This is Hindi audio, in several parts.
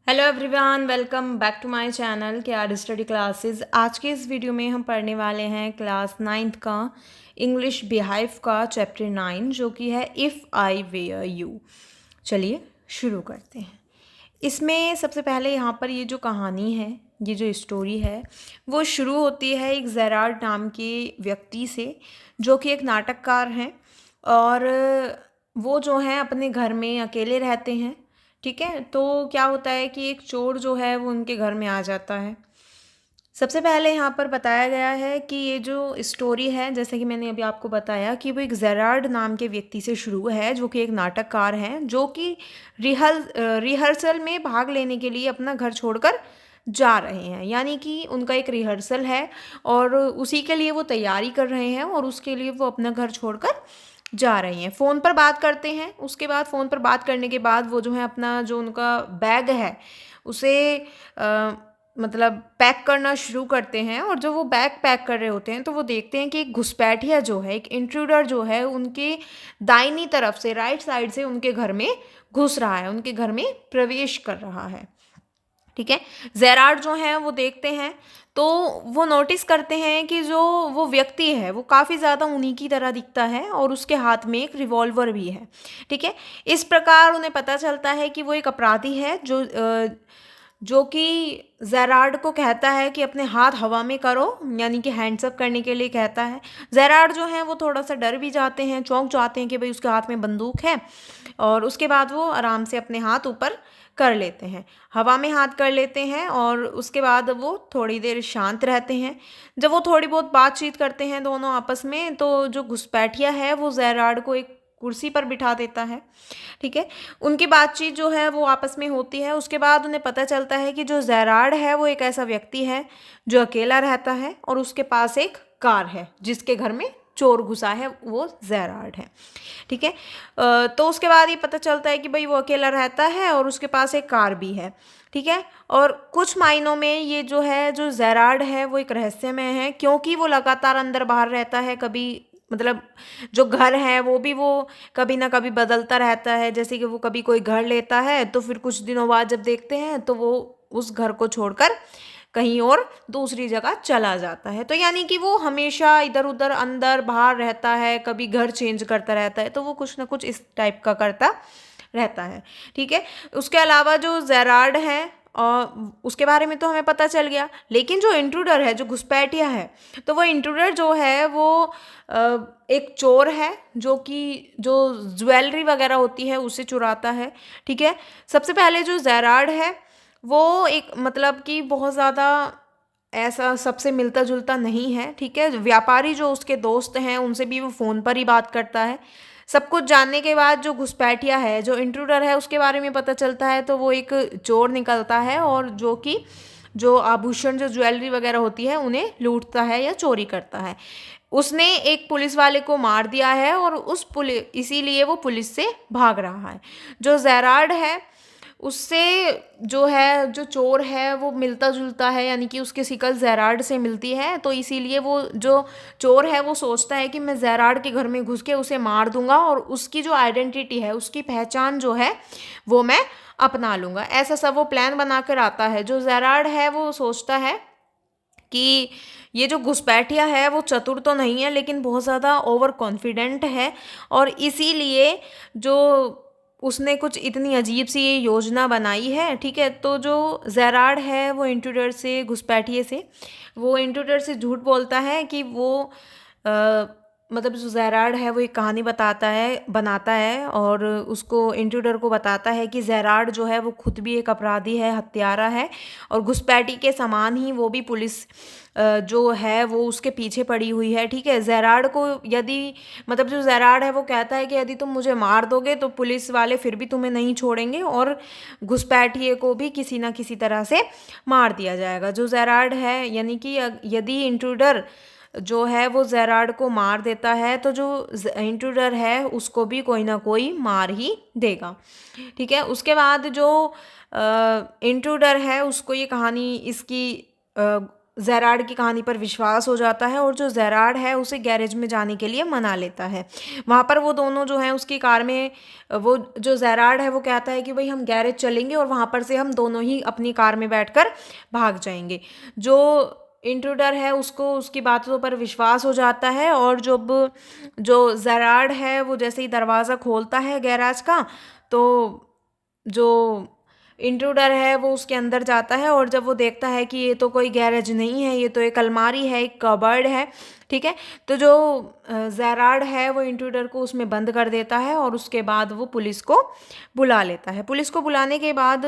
Hello everyone, welcome back to my channel K R study classes. आज के इस वीडियो में हम पढ़ने वाले हैं क्लास 9th का इंग्लिश बिहाइव का चैप्टर 9 जो कि है इफ़ आई वेयर यू। चलिए शुरू करते हैं। इसमें सबसे पहले यहाँ पर ये जो कहानी है, ये जो स्टोरी है, वो शुरू होती है एक जेरार्ड नाम के व्यक्ति से जो कि एक नाटककार हैं। और वो जो हैं अपने घर में अकेले रहते हैं। ठीक है, तो क्या होता है कि एक चोर जो है वो उनके घर में आ जाता है। सबसे पहले यहाँ पर बताया गया है कि ये जो स्टोरी है, जैसे कि मैंने अभी आपको बताया कि वो एक जेरार्ड नाम के व्यक्ति से शुरू है जो कि एक नाटककार हैं, जो कि रिहर्सल में भाग लेने के लिए अपना घर छोड़कर जा रहे हैं। यानी कि उनका एक रिहर्सल है और उसी के लिए वो तैयारी कर रहे हैं और उसके लिए वो अपना घर छोड़कर जा रही हैं। फ़ोन पर बात करते हैं। उसके बाद फ़ोन पर बात करने के बाद वो जो है अपना जो उनका बैग है उसे मतलब पैक करना शुरू करते हैं। और जब वो बैग पैक कर रहे होते हैं तो वो देखते हैं कि एक घुसपैठिया जो है, एक इंट्रूडर जो है, उनके दाहिनी तरफ से, राइट साइड से उनके घर में घुस रहा है, उनके घर में प्रवेश कर रहा है। ठीक है, जेरार्ड जो हैं वो देखते हैं तो वो नोटिस करते हैं कि जो वो व्यक्ति है वो काफ़ी ज़्यादा उन्हीं की तरह दिखता है और उसके हाथ में एक रिवॉल्वर भी है। ठीक है, इस प्रकार उन्हें पता चलता है कि वो एक अपराधी है जो कि जेरार्ड को कहता है कि अपने हाथ हवा में करो, यानी कि हैंड्स अप करने के लिए कहता है। जेरार्ड जो हैं वो थोड़ा सा डर भी जाते हैं, चौंक जाते हैं कि भाई उसके हाथ में बंदूक है। और उसके बाद वो आराम से अपने हाथ ऊपर कर लेते हैं, हवा में हाथ कर लेते हैं। और उसके बाद वो थोड़ी देर शांत रहते हैं। जब वो थोड़ी बहुत बातचीत करते हैं दोनों आपस में, तो जो घुसपैठिया है वो जेरार्ड को एक कुर्सी पर बिठा देता है। ठीक है, उनकी बातचीत जो है वो आपस में होती है। उसके बाद उन्हें पता चलता है कि जो जेरार्ड है वो एक ऐसा व्यक्ति है जो अकेला रहता है और उसके पास एक कार है जिसके घर में चोर घुसा है, वो जेरार्ड है। ठीक है, तो उसके बाद ये पता चलता है कि भाई वो अकेला रहता है और उसके पास एक कार भी है। ठीक है, और कुछ मायनों में ये जो है, जो जेरार्ड है वो एक रहस्यमय है, क्योंकि वो लगातार अंदर बाहर रहता है। कभी मतलब जो घर है वो भी वो कभी ना कभी बदलता रहता है। जैसे कि वो कभी कोई घर लेता है तो फिर कुछ दिनों बाद जब देखते हैं तो वो उस घर को छोड़कर कहीं और दूसरी जगह चला जाता है। तो यानी कि वो हमेशा इधर उधर अंदर बाहर रहता है, कभी घर चेंज करता रहता है। तो वो कुछ ना कुछ इस टाइप का करता रहता है। ठीक है, उसके अलावा जो जेरार्ड है और उसके बारे में तो हमें पता चल गया, लेकिन जो इंट्रूडर है, जो घुसपैठिया है, तो वो इंट्रूडर जो है वो एक चोर है जो कि जो ज्वेलरी वगैरह होती है उसे चुराता है। ठीक है, सबसे पहले जो जेरार्ड है वो एक मतलब कि बहुत ज़्यादा ऐसा सबसे मिलता जुलता नहीं है। ठीक है, व्यापारी जो उसके दोस्त हैं उनसे भी वो फ़ोन पर ही बात करता है। सब कुछ जानने के बाद जो घुसपैठिया है, जो इंट्रूडर है, उसके बारे में पता चलता है तो वो एक चोर निकलता है और जो कि जो आभूषण, जो ज्वेलरी वगैरह होती है उन्हें लूटता है या चोरी करता है। उसने एक पुलिस वाले को मार दिया है और उस पुलिस इसीलिए वो पुलिस से भाग रहा है। जो जेरार्ड है उससे जो है, जो चोर है वो मिलता जुलता है, यानी कि उसकी शिकल जेरार्ड से मिलती है। तो इसीलिए वो जो चोर है वो सोचता है कि मैं जेरार्ड के घर में घुस के उसे मार दूंगा और उसकी जो आइडेंटिटी है, उसकी पहचान जो है वो मैं अपना लूंगा। ऐसा सब वो प्लान बनाकर आता है। जो जेरार्ड है वो सोचता है कि ये जो घुसपैठिया है वो चतुर तो नहीं है लेकिन बहुत ज़्यादा ओवर कॉन्फिडेंट है और इसीलिए जो उसने कुछ इतनी अजीब सी ये योजना बनाई है। ठीक है, तो जो जेरार्ड है वो इंट्रूडर से, घुसपैठिए से, वो इंट्रूडर से झूठ बोलता है कि वो अ, मतलब जो जेरार्ड है वो एक कहानी बनाता है और उसको, इंट्रूडर को बताता है कि जेरार्ड जो है वो खुद भी एक अपराधी है, हत्यारा है और घुसपैठी के समान ही वो भी पुलिस जो है वो उसके पीछे पड़ी हुई है। ठीक है, जेरार्ड को यदि मतलब जो जेरार्ड है वो कहता है कि यदि तुम मुझे मार दोगे तो पुलिस वाले फिर भी तुम्हें नहीं छोड़ेंगे और घुसपैठिए को भी किसी ना किसी तरह से मार दिया जाएगा। जो जेरार्ड है, यानी कि यदि इंट्रूडर जो है वो जेरार्ड को मार देता है तो जो इंट्रूडर है उसको भी कोई ना कोई मार ही देगा। ठीक है, उसके बाद जो इंट्रूडर है उसको ये कहानी इसकी ज़ेराड की कहानी पर विश्वास हो जाता है और जो ज़ेराड है उसे गैरेज में जाने के लिए मना लेता है। वहाँ पर वो दोनों जो हैं उसकी कार में वो जो ज़ेराड है वो कहता है कि भई हम गैरेज चलेंगे और वहाँ पर से हम दोनों ही अपनी कार में बैठकर भाग जाएँगे। जो इंट्रूडर है उसको उसकी बातों पर विश्वास हो जाता है और जब जो ज़ेराड है वो जैसे ही दरवाज़ा खोलता है गैराज का, तो जो इंट्रूडर है वो उसके अंदर जाता है और जब वो देखता है कि ये तो कोई गैरेज नहीं है, ये तो एक अलमारी है, एक कबर्ड है, ठीक है? तो जो ज़ेराड है वो इंट्रूडर को उसमें बंद कर देता है और उसके बाद वो पुलिस को बुला लेता है। पुलिस को बुलाने के बाद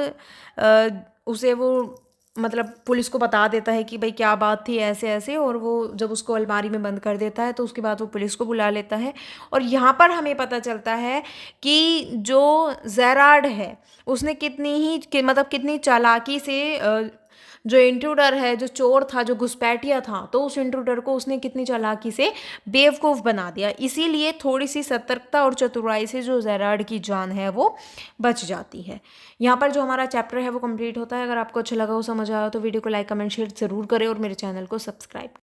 उसे वो मतलब पुलिस को बता देता है कि भाई क्या बात थी ऐसे-ऐसे, और वो जब उसको अलमारी में बंद कर देता है तो उसके बाद वो पुलिस को बुला लेता है। और यहाँ पर हमें पता चलता है कि जो ज़ेराड है उसने कितनी ही कि मतलब कितनी चालाकी से जो इंट्रूडर है, जो चोर था, जो घुसपैठिया था, तो उस इंट्रूडर को उसने कितनी चालाकी से बेवकूफ़ बना दिया। इसीलिए थोड़ी-सी सतर्कता और चतुराई से जो ज़ेराड की जान है वो बच जाती है। यहाँ पर जो हमारा चैप्टर है वो कंप्लीट होता है। अगर आपको अच्छा लगा हो, समझ आया हो तो वीडियो को लाइक, कमेंट, शेयर ज़रूर करें और मेरे चैनल को सब्सक्राइब